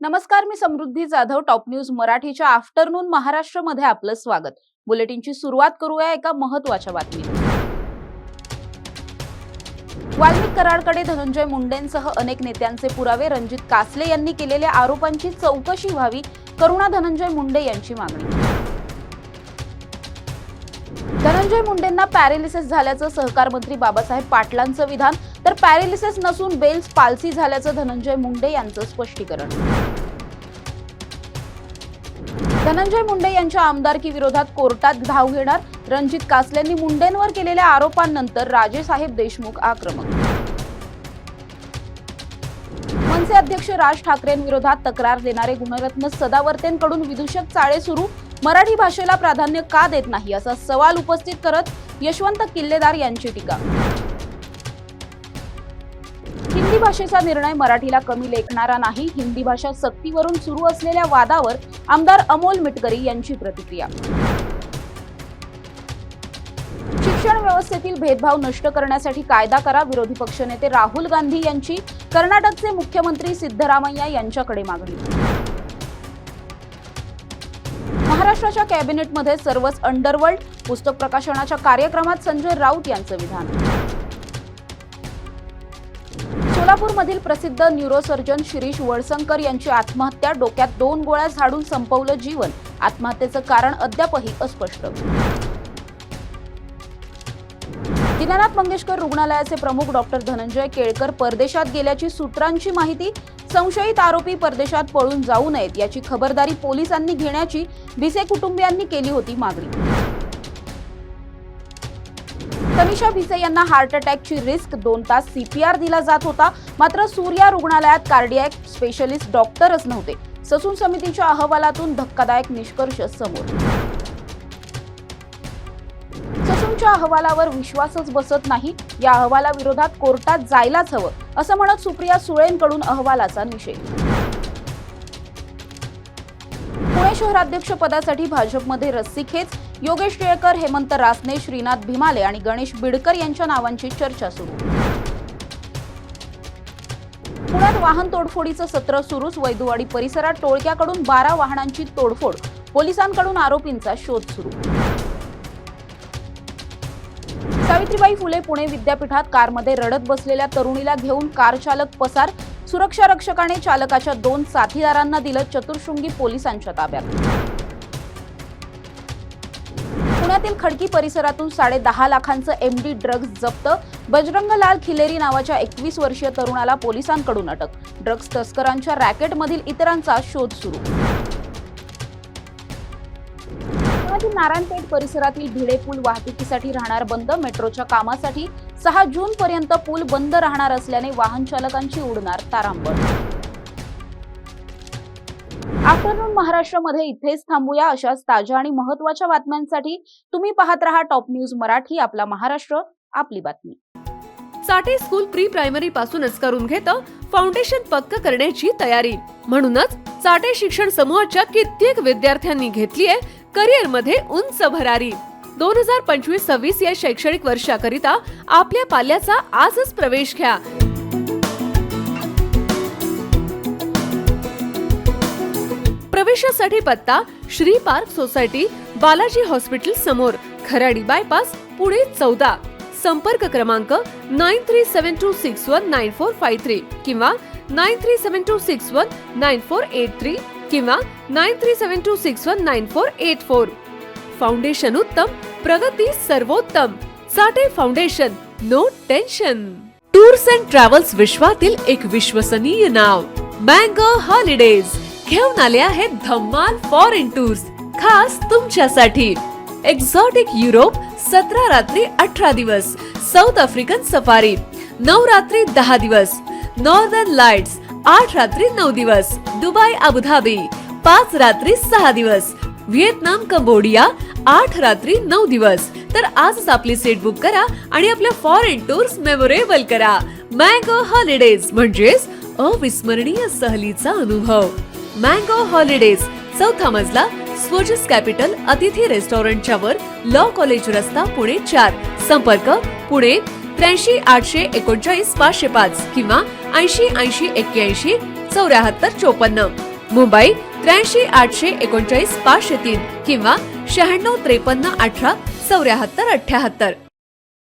नमस्कार, मी समृद्धी Jadhav. Top news मराठीच्या afternoon महाराष्ट्रमध्ये आपलं स्वागत. बुलेटिनची सुरुवात करूया एका महत्त्वाच्या बातमीने. वाल्मिक कराडकडे धनंजय मुंडेंसह अनेक नेत्यांचे पुरावे. रणजित कासले यांनी केलेल्या आरोपांची चौकशी व्हावी, करुणा धनंजय मुंडे यांची मागणी. धनंजय मुंडेंना पॅरालिसिस झाल्याचं सहकार मंत्री बाबासाहेब पाटलांचं विधान, तर पॅरालिसिस नसून बेल्स पाल्सी झाल्याचं धनंजय मुंडे यांचं स्पष्टीकरण. धनंजय मुंडे यांच्या आमदारकी विरोधात कोर्टात धाव घेणार. रणजित कासलेंनी मुंडेंवर केलेल्या आरोपांनंतर राजेसाहेब देशमुख आक्रमक. मनसे अध्यक्ष राज ठाकरेंविरोधात तक्रार देणारे गुणरत्न सदावर्तेंकडून विदूषक चाळे सुरू. मराठी भाषेला प्राधान्य का देत नाही असा सवाल उपस्थित करत यशवंत किल्लेदार यांची टीका. हिंदी भाषेचा निर्णय मराठीला कमी लेखणारा नाही. हिंदी भाषा सक्तीवरून सुरू असलेल्या वादावर आमदार अमोल मिटकरी यांची प्रतिक्रिया. शिक्षण व्यवस्थेतील भेदभाव नष्ट करण्यासाठी कायदा करा. विरोधी पक्षनेते राहुल गांधी यांची कर्नाटकचे मुख्यमंत्री सिद्धरामय्या यांच्याकडे मागणी. महाराष्ट्राच्या कॅबिनेटमध्ये सर्वच अंडरवर्ल्ड. पुस्तक प्रकाशनाच्या कार्यक्रमात संजय राऊत यांचं विधान. सोलापूरमधील प्रसिद्ध न्यूरोसर्जन शिरीष वळसंकर यांची आत्महत्या. डोक्यात 2 गोळ्या झाडून संपवलं जीवन. आत्महत्येचं कारण अद्यापही अस्पष्ट. दीनानाथ मंगेशकर रुग्णालयाचे प्रमुख डॉक्टर धनंजय केळकर परदेशात गेल्याची सूत्रांची माहिती. संशयित आरोपी परदेशात पळून जाऊ नयेत याची खबरदारी पोलिसांनी घेण्याची भिसे कुटुंबियांनी केली होती मागणी. तनिषा भिसे यांना हार्ट अटॅकची रिस्क. 2 तास CPR दिला जात होता. मात्र सूर्या रुग्णालयात कार्डियक स्पेशलिस्ट डॉक्टरच नव्हते. ससून समितीच्या अहवालातून धक्कादायक निष्कर्ष समोर. ससूनच्या अहवालावर विश्वासच बसत नाही. या अहवालाविरोधात कोर्टात जायलाच हवं असं म्हणत सुप्रिया सुळेंकडून अहवालाचा निषेध. पुणे शहराध्यक्ष पदासाठी भाजपमध्ये रस्सीखेच. योगेश टिळकर, हेमंत रासने, श्रीनाथ भिमाले आणि गणेश बिडकर यांच्या नावांची चर्चा सुरू. पुण्यात वाहन तोडफोडीचं सत्र सुरूच. वैदुवाडी परिसरात टोळक्याकडून 12 वाहनांची तोडफोड. पोलिसांकडून आरोपींचा शोध सुरू. सावित्रीबाई फुले पुणे विद्यापीठात कारमध्ये रडत बसलेल्या तरुणीला घेऊन कार चालक पसार. सुरक्षा रक्षकाने चालकाच्या 2 साथीदारांना दिलं चतुर्शृंगी पोलिसांच्या ताब्यात. पुण्यातील खडकी परिसरातून 10.5 लाखांचं MD ड्रग्ज जप्त. बजरंगलाल खिलेरी नावाच्या 21 वर्षीय तरुणाला पोलिसांकडून अटक. ड्रग्ज तस्करांच्या रॅकेटमधील इतरांचा शोध सुरू. नारायणपेठ परिसरातील भिडे पूल वाहतुकीसाठी राहणार बंद. मेट्रोच्या कामासाठी 6 जून पर्यंत पूल बंद राहणार असल्याने वाहन चालकांची उडणार तारांबळ. आफ्टरनून महाराष्ट्रामध्ये इथेच थांबूया. अशाच ताज्या आणि महत्त्वाच्या बातम्यांसाठी तुम्ही पाहत रहा टॉप न्यूज मराठी. आपला महाराष्ट्र, आपली बातमी. चाटे स्कूल प्री प्रायमरी पासूनच करून घेतं फाउंडेशन पक्क करण्याची तयारी. म्हणूनच चाटे शिक्षण समूहाच्या कित्येक विद्यार्थ्यांनी घेतलीये करिअर मध्ये उंच भरारी. 2025-26 या शैक्षणिक वर्षाकरिता आपल्या पाल्याचा आजच प्रवेश घ्या. प्रवेशासाठी पत्ता Shri park society, Balaji hospital समोर, खराडी बायपास, पुणे 14. संपर्क क्रमांक 9372619453 किंवा 9372619483 किंवा 9372619484. फाउंडेशन उत्तम, प्रगती सर्वोत्तम. Chate foundation, no tension. Tours and travels विश्वातील एक विश्वसनीय नाव मँगो हॉलिडेज घेऊन आले आहेत धम्माल फॉरेन टूर्स खास तुमच्यासाठी. एक्झॉटिक युरोप 17 रात्री 18 दिवस, साऊथ आफ्रिकन सफारी 9 रात्री 10 दिवस, नॉर्दर्न लाईट्स 8 रात्री 9 दिवस, दुबई अबुधाबी 5 रात्री 6 दिवस, व्हिएतनाम कंबोडिया 8 रात्री 9 दिवस. तर आजच आपली सीट बुक करा आणि आपल्या फॉरेन टूर्स मेमोरेबल करा. मँगो हॉलिडेज म्हणजेच अविस्मरणीय सहलीचा अनुभव. मँगो हॉलिडेज, 4था मजला, स्वोजस कॅपिटल अतिथी रेस्टॉरंटच्या वर, लॉ कॉलेज रस्ता, पुणे 4. संपर्क पुणे 83 839 505 किंवा 80 80 81 74 54. मुंबई 83 839 503 किंवा 96 53 18 74 78.